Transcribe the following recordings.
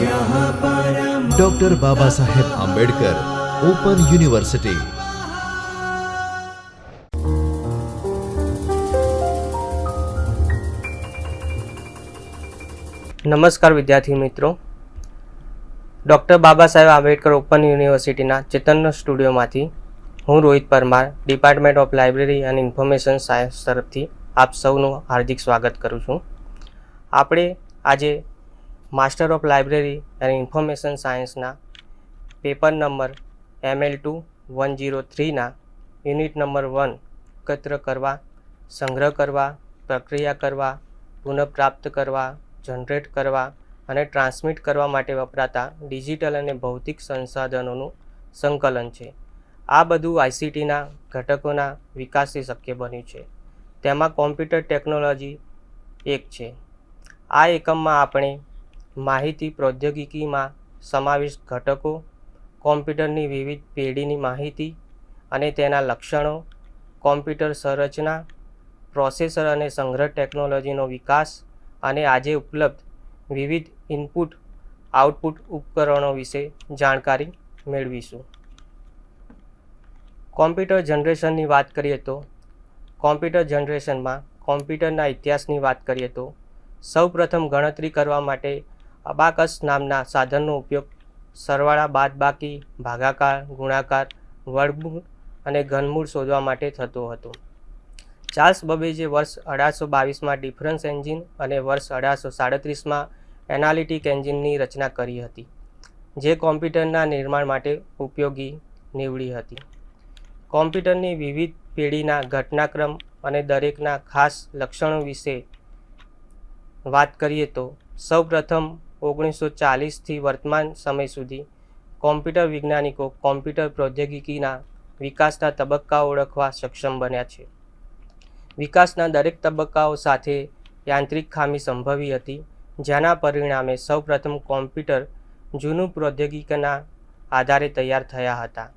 Doctor Baba Saheb Ambedkar open university. નમસ્કાર વિદ્યાર્થી મિત્રો, ડૉક્ટર બાબા સાહેબ આંબેડકર ઓપન યુનિવર્સિટીના ચેતનનો સ્ટુડિયોમાંથી હું Rohit Parmar, department of library અને ઇન્ફોર્મેશન સાયન્સ તરફથી આપ સૌનું હાર્દિક સ્વાગત કરું છું. આપણે આજે માસ્ટર ઓફ લાઇબ્રેરી અને ઇન્ફોર્મેશન સાયન્સના પેપર નંબર ML2-103ના યુનિટ નંબર 1 એકત્ર કરવા, સંગ્રહ કરવા, પ્રક્રિયા કરવા, પુનઃપ્રાપ્ત કરવા, જનરેટ કરવા અને ટ્રાન્સમિટ કરવા માટે વપરાતા ડિજિટલ અને ભૌતિક સંસાધનોનું સંકલન છે. આ બધું ICTના ઘટકોના વિકાસથી શક્ય બન્યું છે. તેમાં કોમ્પ્યુટર ટેકનોલોજી એક છે. આ એકમમાં આપણે માહિતી પ્રૌદ્યોગિકીમાં સમાવિષ્ટ ઘટકો, કોમ્પ્યુટરની વિવિધ પેઢીની માહિતી અને તેના લક્ષણો, કોમ્પ્યુટર સંરચના, પ્રોસેસર અને સંગ્રહ ટેકનોલોજીનો વિકાસ અને આજે ઉપલબ્ધ વિવિધ ઇનપુટ આઉટપુટ ઉપકરણો વિશે જાણકારી મેળવીશું. કોમ્પ્યુટર જનરેશનની વાત કરીએ તો કોમ્પ્યુટર જનરેશનમાં કોમ્પ્યુટરના ઇતિહાસની વાત કરીએ તો સૌપ્રથમ ગણતરી કરવા માટે અબાકસ નામના સાધનનો ઉપયોગ સરવાળા, બાદબાકી, ભાગાકાર, ગુણાકાર, વર્ગમૂળ અને ઘનમૂળ શોધવા માટે થતો હતો. ચાર્લ્સ બબેજે વર્ષ 1822માં ડિફરન્સ એન્જિન અને વર્ષ 1837માં એનાલિટિક એન્જિનની રચના કરી હતી, જે કોમ્પ્યુટરના નિર્માણ માટે ઉપયોગી નીવડી હતી. કોમ્પ્યુટરની વિવિધ પેઢીના ઘટનાક્રમ અને દરેકના ખાસ લક્ષણો વિશે વાત કરીએ તો સૌપ્રથમ 1940થી વર્તમાન સમય સુધી કોમ્પ્યુટર વૈજ્ઞાનિકો કોમ્પ્યુટર પ્રૌદ્યોગિકીના વિકાસના તબક્કાઓ ઓળખવા સક્ષમ બન્યા છે. વિકાસના દરેક તબક્કાઓ સાથે યાંત્રિક ખામી સંભવી હતી, જેના પરિણામે સૌપ્રથમ કોમ્પ્યુટર જૂનું પ્રૌદ્યોગિકીના આધારે તૈયાર થયા હતા.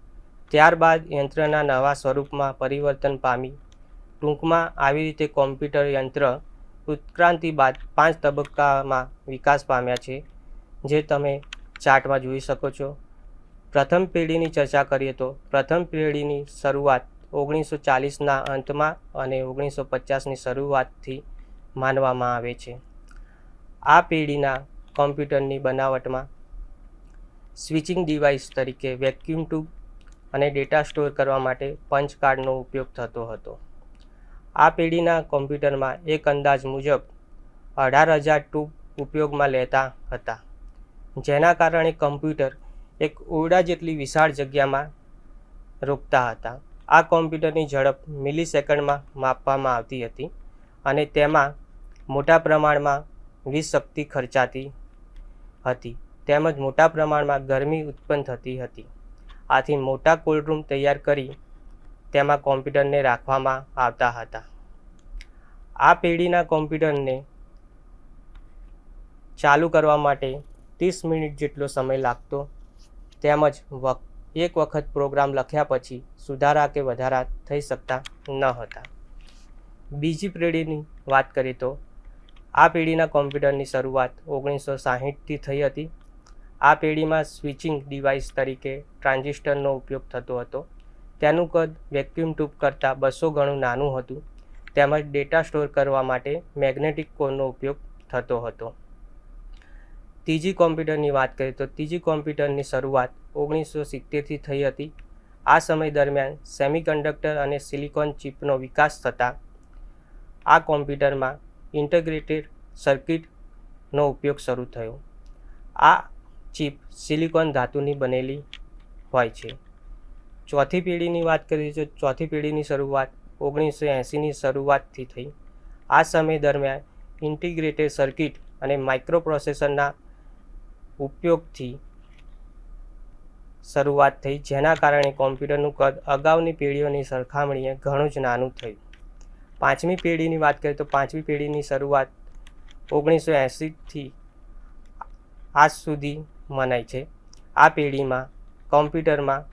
ત્યારબાદ યંત્રના નવા સ્વરૂપમાં પરિવર્તન પામી. ટૂંકમાં આવી રીતે કોમ્પ્યુટર યંત્ર ઉત્ક્રાંતિ બાદ 5 તબક્કામાં વિકાસ પામ્યા છે, જે તમે ચાર્ટમાં જોઈ શકો છો. પ્રથમ પેઢીની ચર્ચા કરીએ તો પ્રથમ પેઢીની શરૂઆત 1940ના અંતમાં અને 1950ની શરૂઆતથી માનવામાં આવે છે. આ પેઢીના કોમ્પ્યુટરની બનાવટમાં સ્વિચિંગ ડિવાઇસ તરીકે વેક્યુમ ટ્યુબ અને ડેટા સ્ટોર કરવા માટે પંચ કાર્ડનો ઉપયોગ થતો હતો. આ પેઢીના કોમ્પ્યુટરમાં એક અંદાજ મુજબ 18,000 ટ્યુબ ઉપયોગમાં લેતા હતા, જેના કારણે કમ્પ્યુટર એક ઓરડા જેટલી વિશાળ જગ્યામાં રોકતા હતા. આ કોમ્પ્યુટરની ઝડપ મિલિસેકન્ડમાં માપવામાં આવતી હતી અને તેમાં મોટા પ્રમાણમાં વીજ શક્તિ ખર્ચાતી હતી, તેમજ મોટા પ્રમાણમાં ગરમી ઉત્પન્ન થતી હતી. આથી મોટા કોલ્ડ રૂમ તૈયાર કરી તેમાં કોમ્પ્યુટરને રાખવામાં આવતા હતા. આ પેઢીના કોમ્પ્યુટરને ચાલુ કરવા માટે 30 મિનિટ જેટલો સમય લાગતો, તેમજ એક વખત પ્રોગ્રામ લખ્યા પછી સુધારા કે વધારા થઈ શકતા ન હતા. બીજી પેઢીની વાત કરીએ તો આ પેઢીના કોમ્પ્યુટરની શરૂઆત 1960થી થઈ હતી. આ પેઢીમાં સ્વિચિંગ ડિવાઇસ તરીકે ટ્રાન્ઝિસ્ટરનો ઉપયોગ થતો હતો. તેનું કદ વેક્યુમ ટ્યુબ કરતાં 200 ગણું નાનું હતું, તેમજ ડેટા સ્ટોર કરવા માટે મેગ્નેટિક કોરનો ઉપયોગ થતો હતો. ત્રીજી કોમ્પ્યુટરની વાત કરીએ તો ત્રીજી કોમ્પ્યુટરની શરૂઆત 1970થી થઈ હતી. આ સમય દરમિયાન સેમિકન્ડક્ટર અને સિલિકોન ચિપનો વિકાસ થતાં આ કોમ્પ્યુટરમાં ઇન્ટિગ્રેટેડ સર્કિટનો ઉપયોગ શરૂ થયો. આ ચિપ સિલિકોન ધાતુની બનેલી હોય છે. ચોથી પેઢીની વાત કરીએ તો ચોથી પેઢીની શરૂઆત 1980ની શરૂઆતથી થઈ. આ સમય દરમિયાન ઇન્ટિગ્રેટેડ સર્કિટ અને માઇક્રોપ્રોસેસરના ઉપયોગથી શરૂઆત થઈ, જેના કારણે કોમ્પ્યુટરનું કદ અગાઉની પેઢીઓની સરખામણીએ ઘણું જ નાનું થયું. પાંચમી પેઢીની વાત કરીએ તો પાંચમી પેઢીની શરૂઆત 1980થી આજ સુધી મનાય છે. આ પેઢીમાં કોમ્પ્યુટરમાં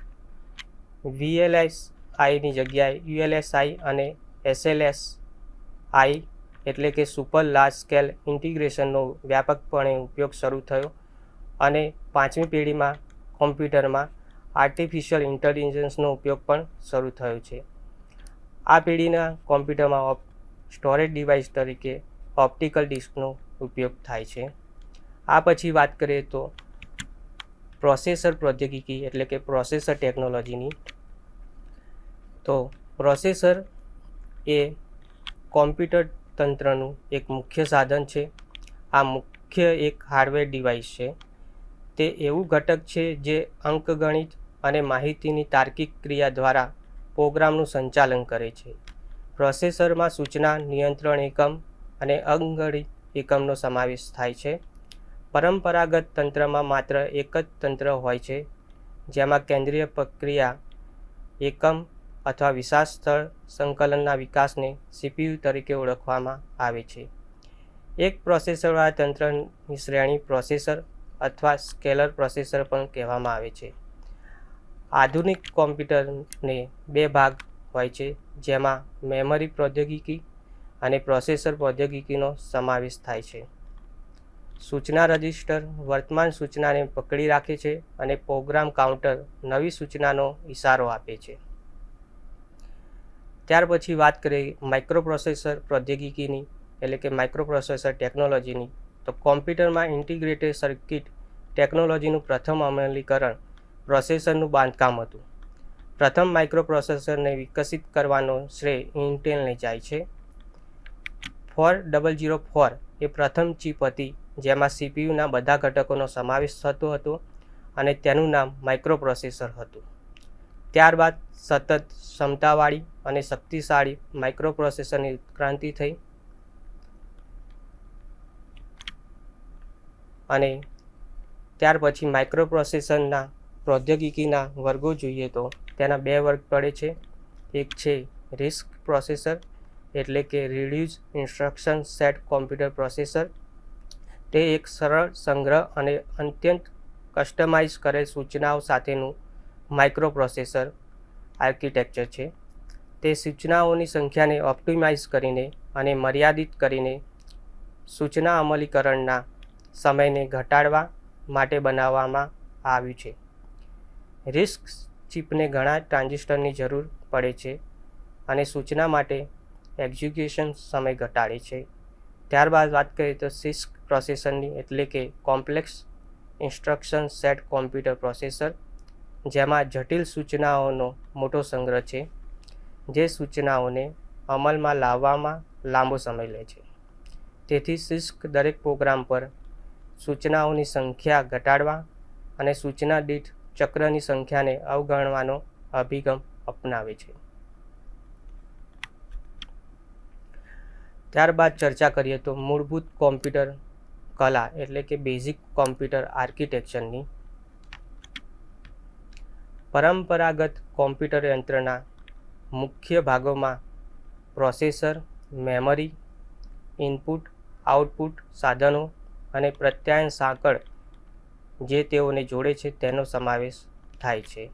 VLSIની જગ્યાએ ULSI અને SLSI એટલે કે સુપર લાર્જ સ્કેલ ઇન્ટિગ્રેશનનો વ્યાપકપણે ઉપયોગ શરૂ થયો. અને 5મી પેઢીમાં કોમ્પ્યુટરમાં આર્ટિફિશિયલ ઇન્ટેલિજન્સનો ઉપયોગ પણ શરૂ થયો છે. આ પેઢીના કોમ્પ્યુટરમાં સ્ટોરેજ ડિવાઇસ તરીકે ઓપ્ટિકલ ડિસ્કનો ઉપયોગ થાય છે. આ પછી વાત કરીએ તો પ્રોસેસર પ્રૌદ્યોગિકી એટલે કે પ્રોસેસર ટેકનોલોજીની. તો પ્રોસેસર એ કોમ્પ્યુટર તંત્રનું એક મુખ્ય સાધન છે. આ મુખ્ય એક હાર્ડવેર ડિવાઇસ છે. તે એવું ઘટક છે જે અંકગણિત અને માહિતીની તાર્કિક ક્રિયા દ્વારા પ્રોગ્રામનું સંચાલન કરે છે. પ્રોસેસરમાં સૂચના નિયંત્રણ એકમ અને અંકગણિત એકમનો સમાવેશ થાય છે. પરંપરાગત તંત્રમાં માત્ર એક જ તંત્ર હોય છે જેમાં કેન્દ્રીય પ્રક્રિયા એકમ અથવા વિશાળ સ્થળ સંકલનના વિકાસને CPU તરીકે ઓળખવામાં આવે છે. એક પ્રોસેસરવાળા તંત્રની શ્રેણી પ્રોસેસર અથવા સ્કેલર પ્રોસેસર પણ કહેવામાં આવે છે. આધુનિક કોમ્પ્યુટરને બે ભાગ હોય છે જેમાં મેમરી પ્રૌદ્યોગિકી અને પ્રોસેસર પ્રૌદ્યોગિકીનો સમાવેશ થાય છે. સૂચના રજિસ્ટર વર્તમાન સૂચનાને પકડી રાખે છે અને પ્રોગ્રામ કાઉન્ટર નવી સૂચનાનો ઇશારો આપે છે. ત્યાર પછી વાત કરીએ માઇક્રોપ્રોસેસર પ્રૌદ્યોગિકીની એટલે કે માઇક્રોપ્રોસેસર ટેકનોલોજીની. તો કોમ્પ્યુટરમાં ઇન્ટિગ્રેટેડ સર્કિટ ટેકનોલોજીનું પ્રથમ અમલીકરણ પ્રોસેસરનું બાંધકામ હતું. પ્રથમ માઇક્રોપ્રોસેસરને વિકસિત કરવાનો શ્રેય ઇન્ટેલને જાય છે. 4004 એ પ્રથમ ચિપ હતી જેમાં CPUના બધા ઘટકોનો સમાવેશ થતો હતો અને તેનું નામ માઇક્રોપ્રોસેસર હતું. ત્યારબાદ સતત ક્ષમતાવાળી અને શક્તિશાળી માઇક્રોપ્રોસેસરની ઉત્ક્રાંતિ થઈ અને ત્યાર પછી માઇક્રોપ્રોસેસરના પ્રૌદ્યોગિકીના વર્ગો જોઈએ તો તેના બે વર્ગ પડે છે. એક છે RISC પ્રોસેસર એટલે કે reduce instruction set computer processor. તે એક સરળ સંગ્રહ અને અત્યંત કસ્ટમાઇઝ કરેલ સૂચનાઓ સાથેનું માઇક્રોપ્રોસેસર આર્કિટેક્ચર છે. તે સૂચનાઓની સંખ્યાને ઓપ્ટિમાઇઝ કરીને અને મર્યાદિત કરીને સૂચના અમલીકરણના સમયને ઘટાડવા માટે બનાવવામાં આવ્યું છે. RISC ચિપને ઘણા ટ્રાન્ઝિસ્ટરની જરૂર પડે છે અને સૂચના માટે એક્ઝિક્યુશન સમય ઘટાડે છે. ત્યારબાદ વાત કરીએ તો CISC પ્રોસેસરની એટલે કે complex instruction set computer processor, જેમાં જટિલ સૂચનાઓનો મોટો સંગ્રહ છે જે સૂચનાઓને અમલમાં લાવવામાં લાંબો સમય લે છે. તેથી CISC દરેક પ્રોગ્રામ પર સૂચનાઓની સંખ્યા ઘટાડવા અને સૂચના દીઠ ચક્રની સંખ્યાને અવગણવાનો અભિગમ અપનાવે છે. ત્યારબાદ ચર્ચા કરીએ તો મૂળભૂત કોમ્પ્યુટર કલા એટલે કે બેઝિક કોમ્પ્યુટર આર્કિટેક્ચરની. પરંપરાગત કોમ્પ્યુટર યંત્રના મુખ્ય ભાગોમાં પ્રોસેસર, મેમરી, ઇનપુટ આઉટપુટ સાધનો અને પ્રત્યાયન સાંકળ જે તેઓને જોડે છે તેનો સમાવેશ થાય છે.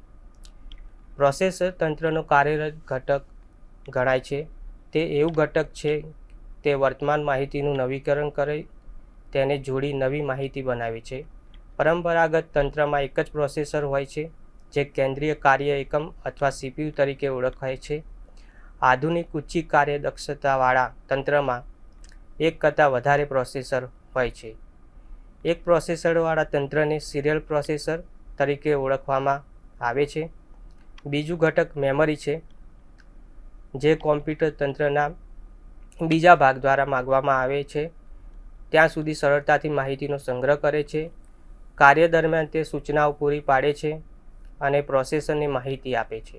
પ્રોસેસર તંત્રનો કાર્યરત ઘટક ગણાય છે. તે એવું ઘટક છે તે વર્તમાન માહિતીનું નવીકરણ કરે તેને જોડી નવી માહિતી બનાવે છે. પરંપરાગત તંત્રમાં એક જ પ્રોસેસર હોય છે જે કેન્દ્રીય કાર્ય એકમ અથવા CPU તરીકે ઓળખાય છે. આધુનિક ઊંચી કાર્યદક્ષતાવાળા તંત્રમાં એક કરતાં વધારે પ્રોસેસર હોય છે. એક પ્રોસેસરવાળા તંત્રને સિરિયલ પ્રોસેસર તરીકે ઓળખવામાં આવે છે. બીજું ઘટક મેમરી છે જે કોમ્પ્યુટર તંત્રના બીજા ભાગ દ્વારા માંગવામાં આવે છે ત્યાં સુધી સરળતાથી માહિતીનો સંગ્રહ કરે છે. કાર્ય દરમિયાન તે સૂચનાઓ પૂરી પાડે છે અને પ્રોસેસરને માહિતી આપે છે.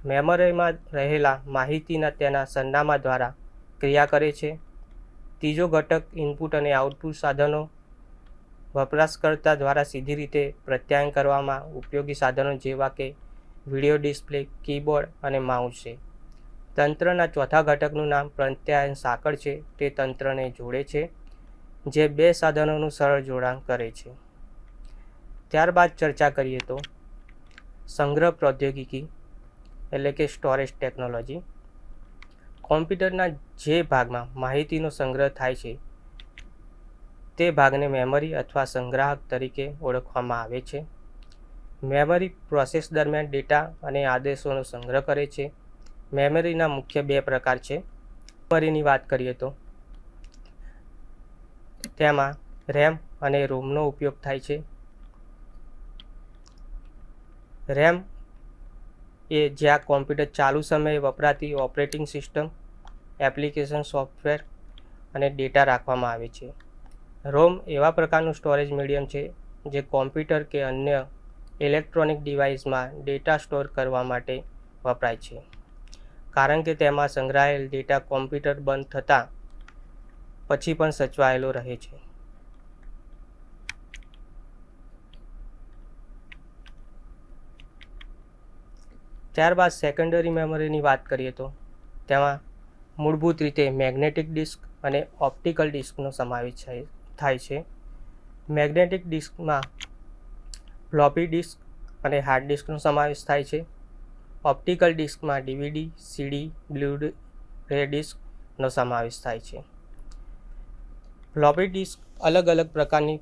મેમરીમાં રહેલા માહિતીના તેના સરનામા દ્વારા ક્રિયા કરે છે. ત્રીજો ઘટક ઇનપુટ અને આઉટપુટ સાધનો વપરાશકર્તા દ્વારા સીધી રીતે પ્રત્યાયન કરવામાં ઉપયોગી સાધનો જેવા કે વિડિયો ડિસ્પ્લે, કીબોર્ડ અને માઉસ છે. તંત્રના ચોથા ઘટકનું નામ પ્રત્યાયન સાંકળ છે. તે તંત્રને જોડે છે જે બે સાધનોનું સરળ જોડાણ કરે છે. ત્યારબાદ ચર્ચા કરીએ તો સંગ્રહ પ્રૌદ્યોગિકી એટલે કે સ્ટોરેજ ટેકનોલોજી. કોમ્પ્યુટરના જે ભાગમાં માહિતીનો સંગ્રહ થાય છે તે ભાગને મેમરી અથવા સંગ્રાહક તરીકે ઓળખવામાં આવે છે. મેમરી પ્રોસેસ દરમિયાન ડેટા અને આદેશોનો સંગ્રહ કરે છે. મેમરીના મુખ્ય બે પ્રકાર છે. મેમરીની વાત કરીએ તો તેમાં રેમ અને રોમનો ઉપયોગ થાય છે. રેમ એ જ્યાં કોમ્પ્યુટર ચાલુ સમયે વપરાતી ઓપરેટિંગ સિસ્ટમ, એપ્લિકેશન સોફ્ટવેર અને ડેટા રાખવામાં આવે છે. રોમ એવા પ્રકારનું સ્ટોરેજ મીડિયમ છે જે કોમ્પ્યુટર કે અન્ય ઇલેક્ટ્રોનિક ડિવાઇસમાં ડેટા સ્ટોર કરવા માટે વપરાય છે, કારણ કે તેમાં સંગ્રહાયેલ ડેટા કોમ્પ્યુટર બંધ થતાં પછી પણ સચવાયેલો રહે છે. ત્યારબાદ સેકન્ડરી મેમરીની વાત કરીએ તો તેમાં મૂળભૂત રીતે મેગ્નેટિક ડિસ્ક અને ઓપ્ટિકલ ડિસ્કનો સમાવેશ થાય છે. મેગ્નેટિક ડિસ્કમાં ફ્લોપી ડિસ્ક અને હાર્ડ ડિસ્કનો સમાવેશ થાય છે. ઓપ્ટિકલ ડિસ્કમાં ડીવીડી, સીડી, બ્લુ-રે ડિસ્કનો સમાવેશ થાય છે. ફ્લોપી ડિસ્ક અલગ અલગ પ્રકારની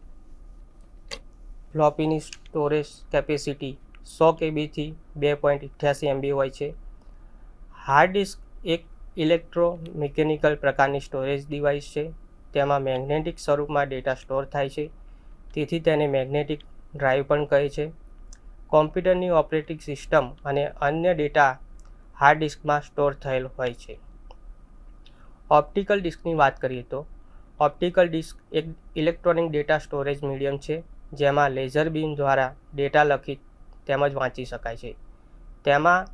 ફ્લોપીની સ્ટોરેજ કેપેસિટી 100 KB થી 2.88 MB હોય છે. હાર્ડ ડિસ્ક એક ઇલેક્ટ્રોમિકેનિકલ પ્રકારની સ્ટોરેજ ડિવાઇસ છે. તેમાં મેગ્નેટિક સ્વરૂપમાં ડેટા સ્ટોર થાય છે, તેથી તેને મેગ્નેટિક ડ્રાઇવ પણ કહે છે. કોમ્પ્યુટરની ઓપરેટિંગ સિસ્ટમ અને અન્ય ડેટા હાર્ડ ડિસ્કમાં સ્ટોર થયેલ હોય છે. ઓપ્ટિકલ ડિસ્કની વાત કરીએ તો ઓપ્ટિકલ ડિસ્ક એક ઇલેક્ટ્રોનિક ડેટા સ્ટોરેજ મીડિયમ છે, જેમાં લેઝર બીમ દ્વારા ડેટા લખી તેમજ વાંચી શકાય છે. તેમાં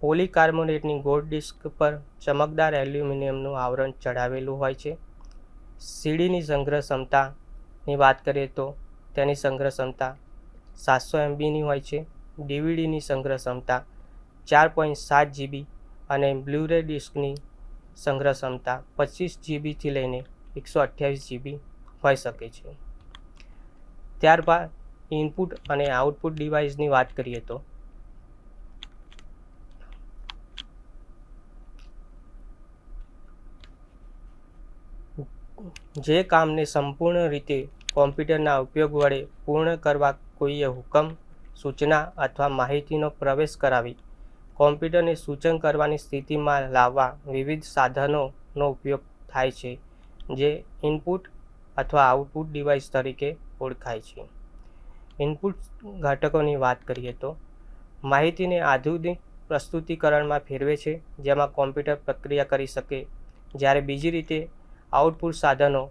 પોલીકાર્બોનેટની ગોલ્ડ ડિસ્ક પર ચમકદાર એલ્યુમિનિયમનું આવરણ ચઢાવેલું હોય છે. સીડીની સંગ્રહ ક્ષમતાની વાત કરીએ તો તેની સંગ્રહ ક્ષમતા 700 MBની હોય છે. ડીવીડીની સંગ્રહ ક્ષમતા 4.7 GB અને બ્લુ-રે ડિસ્કની સંગ્રહ ક્ષમતા 25 GB થી લઈને 128 GB હોઈ શકે છે. ત્યારબાદ ઇનપુટ અને આઉટપુટ ડિવાઇસની વાત કરીએ તો જે કામને સંપૂર્ણ રીતે કોમ્પ્યુટરના ઉપયોગ વડે પૂર્ણ કરવા કોઈએ હુકમ, સૂચના અથવા માહિતીનો પ્રવેશ કરાવી કોમ્પ્યુટરને સૂચન કરવાની સ્થિતિમાં લાવવા વિવિધ સાધનોનો ઉપયોગ થાય છે, જે ઇનપુટ અથવા આઉટપુટ ડિવાઇસ તરીકે ઓળખાય છે. ઇનપુટ ઘટકોની વાત કરીએ તો માહિતીને આધુનિક પ્રસ્તુતિકરણમાં ફેરવે છે, જેમાં કોમ્પ્યુટર પ્રક્રિયા કરી શકે, જ્યારે બીજી રીતે આઉટપુટ સાધનો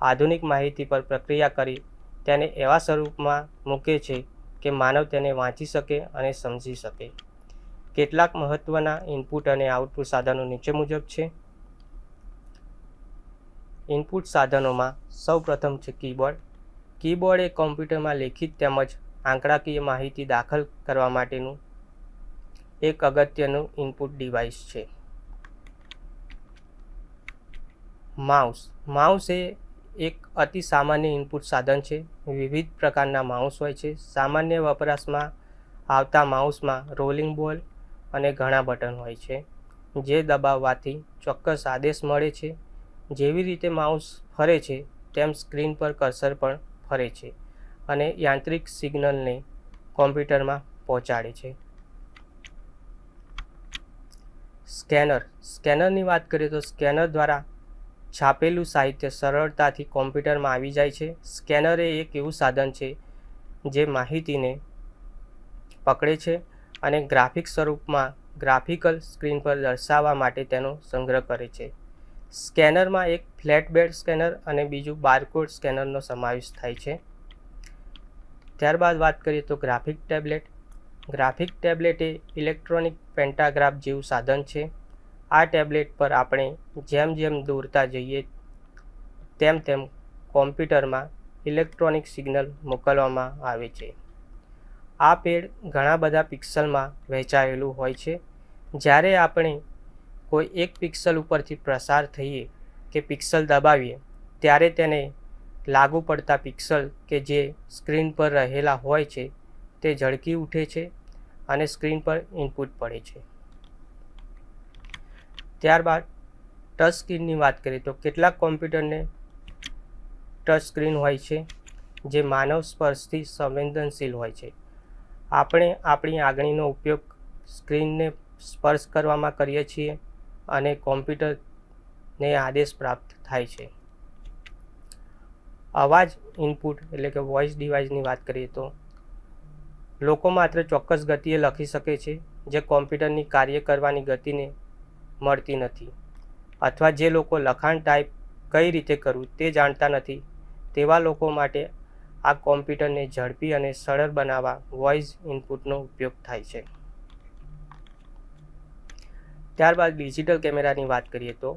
આધુનિક માહિતી પર પ્રક્રિયા કરી તેને એવા સ્વરૂપમાં મૂકે છે કે માનવ તેને વાંચી શકે અને સમજી શકે. કેટલાક મહત્વના ઇનપુટ અને આઉટપુટ સાધનો નીચે મુજબ છે. ઇનપુટ સાધનોમાં સૌપ્રથમ છે કીબોર્ડ. કીબોર્ડ એ કોમ્પ્યુટરમાં લેખિત તેમજ આંકડાકીય માહિતી દાખલ કરવા માટેનું એક અગત્યનું ઇનપુટ ડિવાઇસ છે. માઉસ એ એક અતિ સામાન્ય ઇનપુટ સાધન છે. વિવિધ પ્રકારના માઉસ હોય છે. સામાન્ય વપરાશમાં આવતા માઉસમાં રોલિંગ બોલ અને ઘણા બટન હોય છે, જે દબાવવાથી ચોક્કસ આદેશ મળે છે. જેવી રીતે માઉસ ફરે છે તેમ સ્ક્રીન પર કર્સર પણ ફરે છે અને યાંત્રિક સિગ્નલને કોમ્પ્યુટરમાં પહોંચાડે છે. સ્કેનરની વાત કરીએ તો સ્કેનર દ્વારા છાપેલું સાહિત્ય સરળતાથી કોમ્પ્યુટરમાં આવી જાય છે. સ્કેનર એ એક એવું સાધન છે જે માહિતીને પકડે છે અને ગ્રાફિક સ્વરૂપમાં ગ્રાફિકલ સ્ક્રીન પર દર્શાવવા માટે તેનો સંગ્રહ કરે છે. સ્કેનરમાં એક ફ્લેટબેડ સ્કેનર અને બીજું બારકોડ સ્કેનરનો સમાવેશ થાય છે. ત્યારબાદ વાત કરીએ તો ગ્રાફિક ટેબ્લેટ. ગ્રાફિક ટેબ્લેટ એ ઇલેક્ટ્રોનિક પેન્ટાગ્રાફ જેવું સાધન છે. આ ટેબ્લેટ પર આપણે જેમ જેમ દોરતા જઈએ તેમ તેમ કોમ્પ્યુટરમાં ઇલેક્ટ્રોનિક સિગ્નલ મોકલવામાં આવે છે. આ પેડ ઘણા બધા પિક્સલમાં વહેંચાયેલું હોય છે. જ્યારે આપણે કોઈ એક પિક્સલ ઉપરથી પસાર થઈએ કે પિક્સલ દબાવીએ ત્યારે તેને લાગુ પડતા પિક્સલ કે જે સ્ક્રીન પર રહેલા હોય છે તે ઝળકી ઉઠે છે અને સ્ક્રીન પર ઇનપુટ પડે છે. ત્યારબાદ ટચ સ્ક્રીનની વાત કરીએ તો કેટલાક કોમ્પ્યુટરને ટચ સ્ક્રીન હોય છે જે માનવ સ્પર્શથી સંવેદનશીલ હોય છે. આપણે આપણી આંગળીનો ઉપયોગ સ્ક્રીનને સ્પર્શ કરવામાં કરીએ છીએ અને કોમ્પ્યુટરને આદેશ પ્રાપ્ત થાય છે. અવાજ ઇનપુટ એટલે કે વોઇસ ડિવાઇસની વાત કરીએ તો લોકો માત્ર ચોક્કસ ગતિએ લખી શકે છે જે કોમ્પ્યુટરની કાર્ય કરવાની ગતિને મળતી નથી, અથવા જે લોકો લખાણ ટાઈપ કઈ રીતે કરવું તે જાણતા નથી તેવા લોકો માટે આ કોમ્પ્યુટરને ઝડપી અને સરળ બનાવવા વોઇસ ઇનપુટનો ઉપયોગ થાય છે. ત્યારબાદ ડિજિટલ કેમેરાની વાત કરીએ તો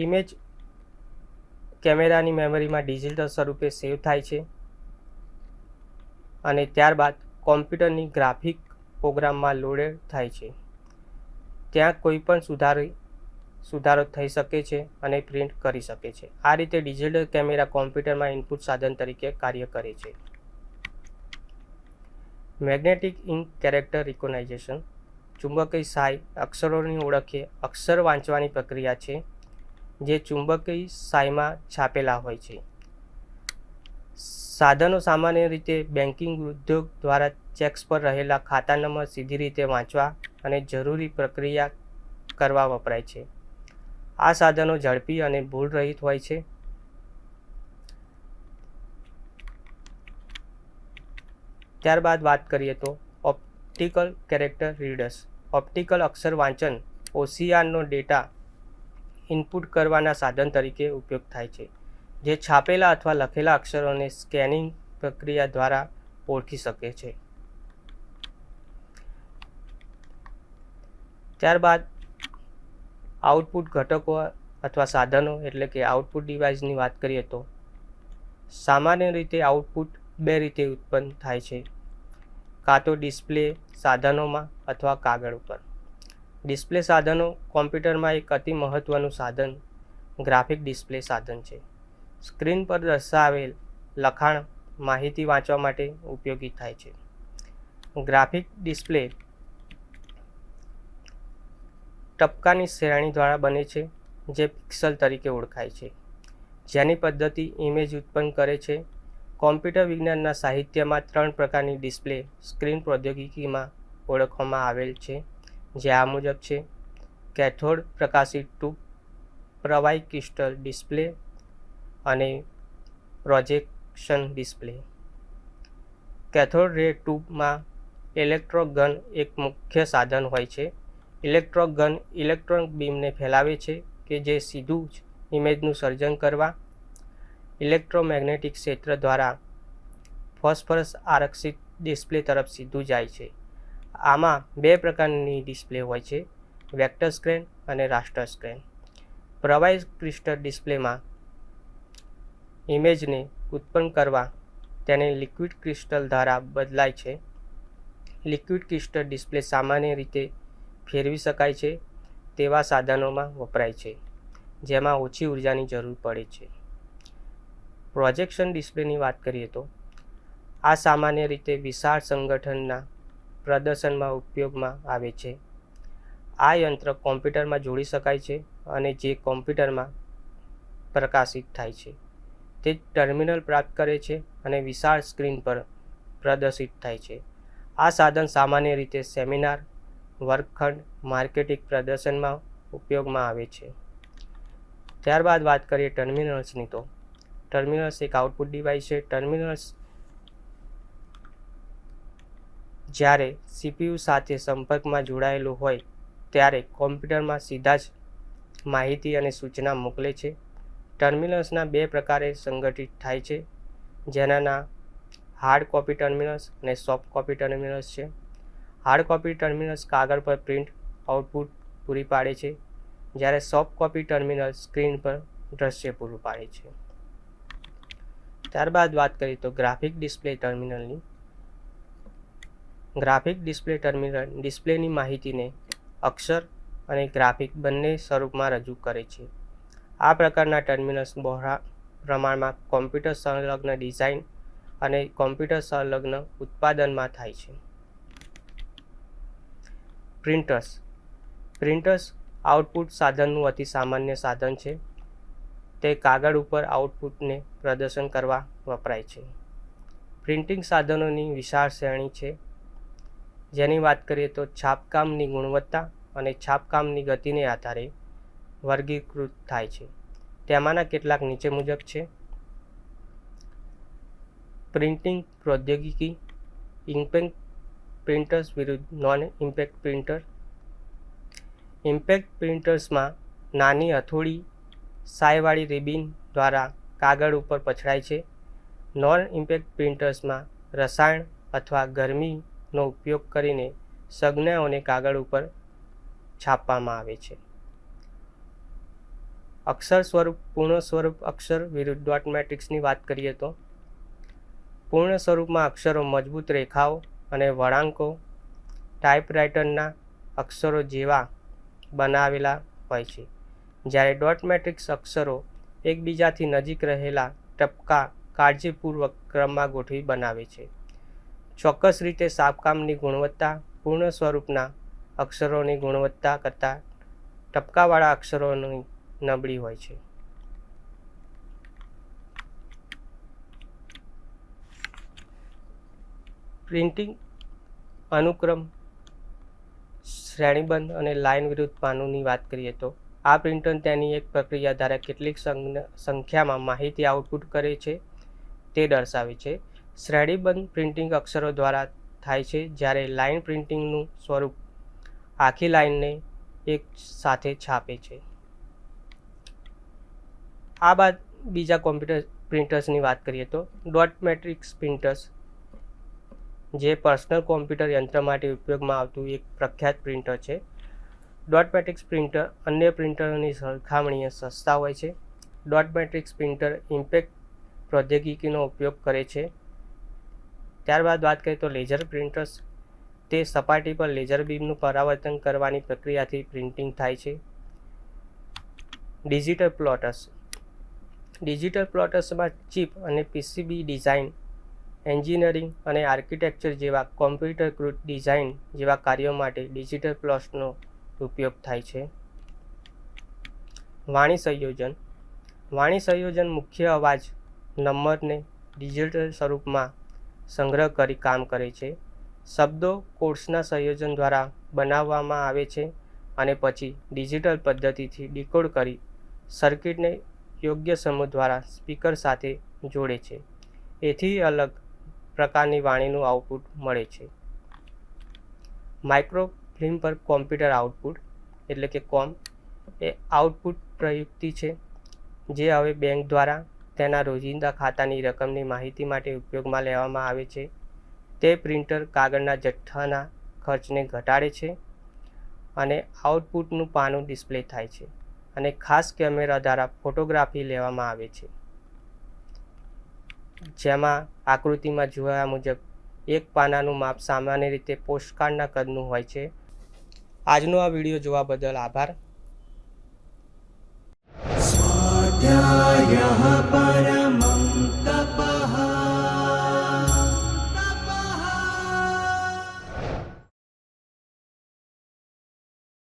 ઇમેજ કેમેરાની મેમરીમાં ડિજિટલ સ્વરૂપે સેવ થાય છે અને ત્યારબાદ કોમ્પ્યુટરની ગ્રાફિક પ્રોગ્રામમાં લોડેડ થાય છે. ત્યાં કોઈ પણ સુધારો થઈ શકે છે અને પ્રિન્ટ કરી શકે છે. આ રીતે ડિજિટલ કેમેરા કોમ્પ્યુટરમાં ઇનપુટ સાધન તરીકે કાર્ય કરે છે. મેગ્નેટિક ઇન્ક કેરેક્ટર રિકોગ્નાઇઝેશન ચુંબકીય શાઈ અક્ષરોની ઓળખ એ અક્ષર વાંચવાની પ્રક્રિયા છે જે ચુંબકીય શાઈમાં છાપેલા હોય છે. સાધનો સામાન્ય રીતે બેન્કિંગ ઉદ્યોગ દ્વારા ચેક્સ પર રહેલા ખાતા નંબર સીધી રીતે વાંચવા અને જરૂરી પ્રક્રિયા કરવા વપરાય છે. આ સાધનો ઝડપી અને ભૂલરહિત હોય છે. ત્યારબાદ વાત કરીએ તો ઓપ્ટિકલ કેરેક્ટર રીડર્સ. ઓપ્ટિકલ અક્ષર વાંચન OCRનો ડેટા ઇનપુટ કરવાના સાધન તરીકે ઉપયોગ થાય છે જે છાપેલા અથવા લખેલા અક્ષરોને સ્કેનિંગ પ્રક્રિયા દ્વારા ઓળખી શકે છે. ત્યારબાદ આઉટપુટ ઘટકો અથવા સાધનો એટલે કે આઉટપુટ ડિવાઇસની વાત કરીએ તો સામાન્ય રીતે આઉટપુટ બે રીતે ઉત્પન્ન થાય છે, કાં તો ડિસ્પ્લે સાધનોમાં અથવા કાગળ ઉપર. ડિસ્પ્લે સાધનો કોમ્પ્યુટરમાં એક અતિ મહત્વનું સાધન ગ્રાફિક ડિસ્પ્લે સાધન છે. સ્ક્રીન પર દર્શાવેલ લખાણ માહિતી વાંચવા માટે ઉપયોગી થાય છે. ગ્રાફિક ડિસ્પ્લે ટપકાની શ્રેણી દ્વારા બને છે જે પિક્સેલ તરીકે ઓળખાય છે, જેની પદ્ધતિ ઇમેજ ઉત્પન્ન કરે છે. કોમ્પ્યુટર વિજ્ઞાનના સાહિત્યમાં 3 પ્રકારની ડિસ્પ્લે સ્ક્રીન પ્રૌદ્યોગિકીમાં ઓળખવામાં આવેલ છે, જે આ મુજબ છે: કેથોડ પ્રકાશિત ટ્યુબ, પ્રવાહી ક્રિસ્ટલ ડિસ્પ્લે અને પ્રોજેક્શન ડિસ્પ્લે. કેથોડ રે ટ્યુબમાં ઇલેક્ટ્રોન ગન એક મુખ્ય સાધન હોય છે. ઇલેક્ટ્રોન ગન ઇલેક્ટ્રોન બીમને ફેલાવે છે કે જે સીધું જ ઇમેજનું સર્જન કરવા ઇલેક્ટ્રોમેગ્નેટિક ક્ષેત્ર દ્વારા ફોસ્ફરસ આરક્ષિત ડિસ્પ્લે તરફ સીધું જાય છે. આમાં 2 પ્રકારની ડિસ્પ્લે હોય છે: વેક્ટર સ્કેન અને રાસ્ટર સ્કેન. પ્રવાહી ક્રિસ્ટલ ડિસ્પ્લેમાં ઇમેજને ઉત્પન્ન કરવા તેને લિક્વિડ ક્રિસ્ટલ દ્વારા બદલાય છે. લિક્વિડ ક્રિસ્ટલ ડિસ્પ્લે સામાન્ય રીતે ફેરવી શકાય છે તેવા સાધનોમાં વપરાય છે જેમાં ઓછી ઉર્જાની જરૂર પડે છે. પ્રોજેક્શન ડિસ્પ્લેની વાત કરીએ તો આ સામાન્ય રીતે વિશાળ સંગઠનના પ્રદર્શનમાં ઉપયોગમાં આવે છે. આ યંત્ર કોમ્પ્યુટરમાં જોડી શકાય છે અને જે કોમ્પ્યુટરમાં પ્રકાશિત થાય છે તે ટર્મિનલ પ્રાપ્ત કરે છે અને વિશાળ સ્ક્રીન પર પ્રદર્શિત થાય છે. આ સાધન સામાન્ય રીતે સેમિનાર, વર્ગખંડ, માર્કેટિંગ પ્રદર્શનમાં ઉપયોગમાં આવે છે. ત્યારબાદ વાત કરીએ ટર્મિનલ્સની તો ટર્મિનલ્સ એક આઉટપુટ ડિવાઇસ છે. ટર્મિનલ્સ જ્યારે CPU સાથે સંપર્કમાં જોડાયેલું હોય ત્યારે કોમ્પ્યુટરમાં સીધા જ માહિતી અને સૂચના મોકલે છે. ટર્મિનલ્સના 2 પ્રકારે સંગઠિત થાય છે, જેના હાર્ડ કોપી ટર્મિનલ્સ અને સોફ્ટ કોપી ટર્મિનલ્સ છે. હાર્ડ કોપી ટર્મિનલ્સ કાગળ પર પ્રિન્ટ આઉટપુટ પૂરી પાડે છે, જ્યારે સોફ્ટ કોપી ટર્મિનલ્સ સ્ક્રીન પર દ્રશ્ય પૂરું પાડે છે. ત્યારબાદ વાત કરીએ તો ગ્રાફિક ડિસ્પ્લે ટર્મિનલની. ગ્રાફિક ડિસ્પ્લે ટર્મિનલ ડિસ્પ્લેની માહિતીને અક્ષર અને ગ્રાફિક બંને સ્વરૂપમાં રજૂ કરે છે. આ પ્રકારના ટર્મિનલ્સ બહોળા પ્રમાણમાં કોમ્પ્યુટર સંલગ્ન ડિઝાઇન અને કોમ્પ્યુટર સંલગ્ન ઉત્પાદનમાં થાય છે. પ્રિન્ટર્સ આઉટપુટ સાધનનું અતિ સામાન્ય સાધન છે. તે કાગળ ઉપર આઉટપુટને પ્રદર્શન કરવા વપરાય છે. પ્રિન્ટિંગ સાધનોની વિશાળ શ્રેણી છે, જેની વાત કરીએ તો છાપકામની ગુણવત્તા અને છાપકામની ગતિને આધારે વર્ગીકૃત થાય છે. તેમાંના કેટલાક નીચે મુજબ છે: પ્રિન્ટિંગ પ્રૌદ્યોગિકી, ઇમ્પેક્ટ પ્રિન્ટર્સ વિરુદ્ધ નોન ઇમ્પેક્ટ પ્રિન્ટર. ઇમ્પેક્ટ પ્રિન્ટર્સમાં નાની હથોડી સાયવાળી રિબિન દ્વારા કાગળ ઉપર પછડાય છે. નોન ઇમ્પેક્ટ પ્રિન્ટર્સમાં રસાયણ અથવા ગરમીનો ઉપયોગ કરીને સંજ્ઞાઓને કાગળ ઉપર છાપવામાં આવે છે. અક્ષર સ્વરૂપ, પૂર્ણ સ્વરૂપ અક્ષર વિરુદ્ધ ડોટ મેટ્રિક્સની વાત કરીએ તો પૂર્ણ સ્વરૂપમાં અક્ષરો મજબૂત રેખાઓ અને વળાંકો ટાઈપરાઇટરના અક્ષરો જેવા બનાવેલા હોય છે, જ્યારે ડોટ મેટ્રિક્સ અક્ષરો એકબીજાથી નજીક રહેલા ટપકા કાળજીપૂર્વક ક્રમમાં ગોઠવી બનાવે છે. ચોક્કસ રીતે છાપકામની ગુણવત્તા પૂર્ણ સ્વરૂપના અક્ષરોની ગુણવત્તા કરતાં ટપકાવાળા અક્ષરોની નબળી હોય છે. પ્રિન્ટિંગ અનુક્રમ, શ્રેણીબંધ અને લાઇન વિરુદ્ધ પાનુની વાત કરીએ તો આ પ્રિન્ટર તેની એક પ્રક્રિયા દ્વારા કેટલીક સંખ્યામાં માહિતી આઉટપુટ કરે છે તે દર્શાવે છે. શ્રેણીબંધ પ્રિન્ટિંગ અક્ષરો દ્વારા થાય છે, જ્યારે લાઇન પ્રિન્ટિંગનું સ્વરૂપ આખી લાઇનને એક સાથે છાપે છે. આ બાદ બીજા કોમ્પ્યુટર પ્રિન્ટર્સની વાત કરીએ તો ડોટ મેટ્રિક્સ પ્રિન્ટર્સ, જે પર્સનલ કોમ્પ્યુટર યંત્ર માટે ઉપયોગમાં આવતું એક પ્રખ્યાત પ્રિન્ટર છે. ડોટ મેટ્રિક્સ પ્રિન્ટર અન્ય પ્રિન્ટરોની સરખામણીએ સસ્તા હોય છે. ડોટ મેટ્રિક્સ પ્રિન્ટર ઇમ્પેક્ટ પ્રૌદ્યોગિકીનો ઉપયોગ કરે છે. ત્યારબાદ વાત કરીએ તો લેઝર પ્રિન્ટર્સ, તે સપાટી પર લેઝર બીમનું પરાવર્તન કરવાની પ્રક્રિયાથી પ્રિન્ટિંગ થાય છે. ડિજિટલ પ્લોટર્સ, ડિજિટલ પ્લોટર્સમાં ચિપ અને પીસીબી ડિઝાઇન, એન્જિનિયરિંગ અને આર્કિટેક્ચર જેવા કોમ્પ્યુટરકૃત ડિઝાઇન જેવા કાર્યો માટે ડિજિટલ પ્લોટર્સનો ઉપયોગ થાય છે. વાણી સંયોજન, વાણી સંયોજન મુખ્ય અવાજ નંબરને ડિજિટલ સ્વરૂપમાં સંગ્રહ કરી કામ કરે છે. શબ્દો કોડ્સના સંયોજન દ્વારા બનાવવામાં આવે છે અને પછી ડિજિટલ પદ્ધતિથી ડીકોડ કરી સર્કિટને યોગ્ય સમૂહ દ્વારા સ્પીકર સાથે જોડે છે. એથી અલગ પ્રકારની વાણીનું આઉટપુટ મળે છે. માઇક્રોફિલ્મ પર કોમ્પ્યુટર આઉટપુટ એટલે કે કોમ એ આઉટપુટ પ્રયુક્તિ છે, જે હવે બેંક દ્વારા તેના રોજિંદા ખાતાની રકમની માહિતી માટે ઉપયોગમાં લેવામાં આવે છે. તે પ્રિન્ટર કાગળના જથ્થાના ખર્ચને ઘટાડે છે અને આઉટપુટનું પાનું ડિસ્પ્લે થાય છે અને ખાસ કેમેરા દ્વારા ફોટોગ્રાફી લેવામાં આવે છે, જેમાં આકૃતિમાં જોયા મુજબ એક પાનાનું માપ સામાન્ય રીતે પોસ્ટકાર્ડના કદનું હોય છે. આજનો આ વિડીયો જોવા બદલ આભાર.